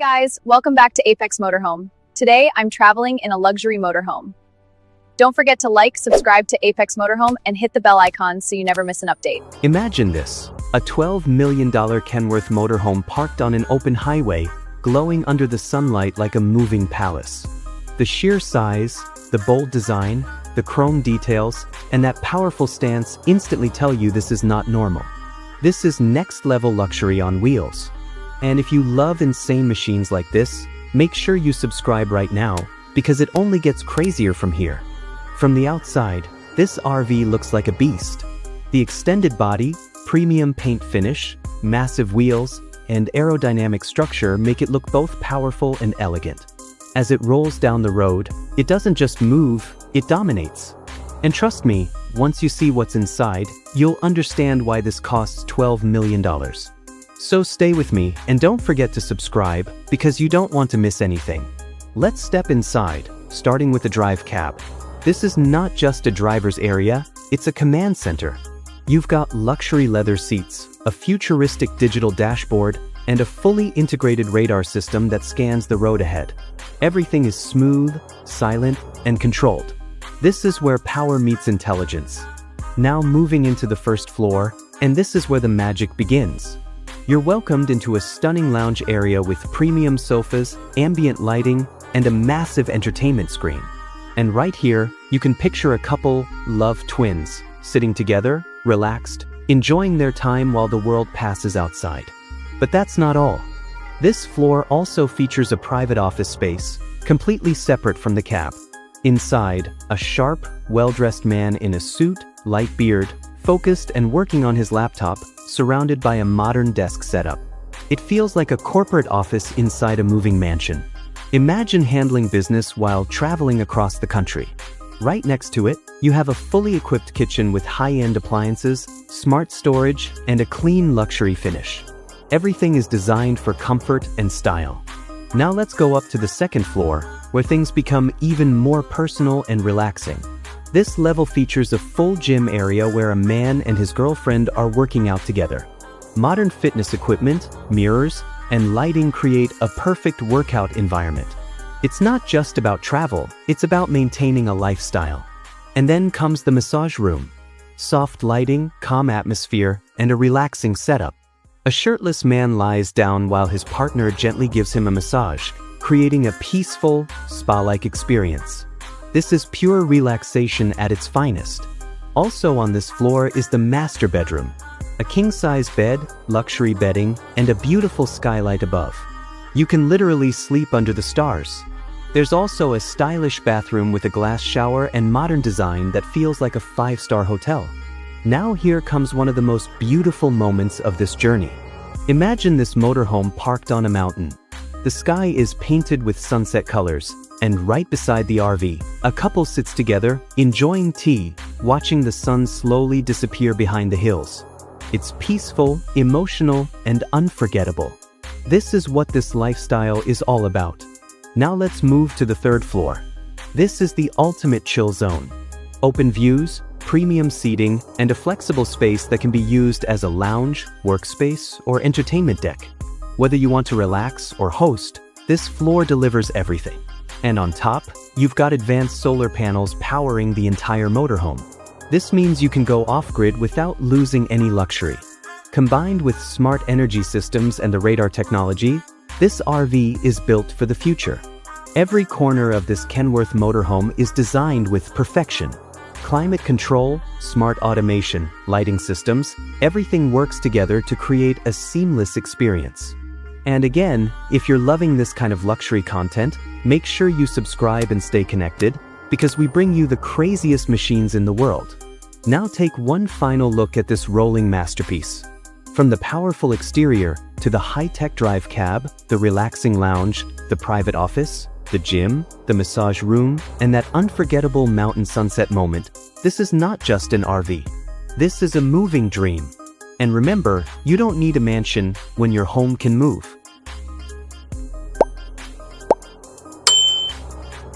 guys, welcome back to Apex Motorhome. Today, I'm traveling in a luxury motorhome. Don't forget to like, subscribe to Apex Motorhome, and hit the bell icon so you never miss an update. Imagine this, a $12 million Kenworth motorhome parked on an open highway, glowing under the sunlight like a moving palace. The sheer size, the bold design, the chrome details, and that powerful stance instantly tell you this is not normal. This is next-level luxury on wheels. And if you love insane machines like this, make sure you subscribe right now, because it only gets crazier from here. From the outside, this RV looks like a beast. The extended body, premium paint finish, massive wheels, and aerodynamic structure make it look both powerful and elegant. As it rolls down the road, it doesn't just move, it dominates. And trust me, once you see what's inside, you'll understand why this costs $12 million. So stay with me and don't forget to subscribe because you don't want to miss anything. Let's step inside, starting with the drive cab. This is not just a driver's area, it's a command center. You've got luxury leather seats, a futuristic digital dashboard, and a fully integrated radar system that scans the road ahead. Everything is smooth, silent, and controlled. This is where power meets intelligence. Now moving into the first floor, and this is where the magic begins. You're welcomed into a stunning lounge area with premium sofas, ambient lighting, and a massive entertainment screen. And right here, you can picture a couple, love twins, sitting together, relaxed, enjoying their time while the world passes outside. But that's not all. This floor also features a private office space, completely separate from the cab. Inside, a sharp, well-dressed man in a suit, light beard, focused and working on his laptop, surrounded by a modern desk setup. It feels like a corporate office inside a moving mansion. Imagine handling business while traveling across the country. Right next to it, you have a fully equipped kitchen with high-end appliances, smart storage, and a clean luxury finish. Everything is designed for comfort and style. Now let's go up to the second floor, where things become even more personal and relaxing. This level features a full gym area where a man and his girlfriend are working out together. Modern fitness equipment, mirrors, and lighting create a perfect workout environment. It's not just about travel, it's about maintaining a lifestyle. And then comes the massage room. Soft lighting, calm atmosphere, and a relaxing setup. A shirtless man lies down while his partner gently gives him a massage, creating a peaceful, spa-like experience. This is pure relaxation at its finest. Also on this floor is the master bedroom. A king-size bed, luxury bedding, and a beautiful skylight above. You can literally sleep under the stars. There's also a stylish bathroom with a glass shower and modern design that feels like a five-star hotel. Now here comes one of the most beautiful moments of this journey. Imagine this motorhome parked on a mountain. The sky is painted with sunset colors, and right beside the RV, a couple sits together, enjoying tea, watching the sun slowly disappear behind the hills. It's peaceful, emotional, and unforgettable. This is what this lifestyle is all about. Now let's move to the third floor. This is the ultimate chill zone. Open views, premium seating, and a flexible space that can be used as a lounge, workspace, or entertainment deck. Whether you want to relax or host, this floor delivers everything. And on top, you've got advanced solar panels powering the entire motorhome. This means you can go off-grid without losing any luxury. Combined with smart energy systems and the radar technology, this RV is built for the future. Every corner of this Kenworth motorhome is designed with perfection. Climate control, smart automation, lighting systems, everything works together to create a seamless experience. And again, if you're loving this kind of luxury content, make sure you subscribe and stay connected, because we bring you the craziest machines in the world. Now take one final look at this rolling masterpiece. From the powerful exterior to the high-tech drive cab, the relaxing lounge, the private office, the gym, the massage room, and that unforgettable mountain sunset moment, this is not just an RV. This is a moving dream. And remember, you don't need a mansion when your home can move.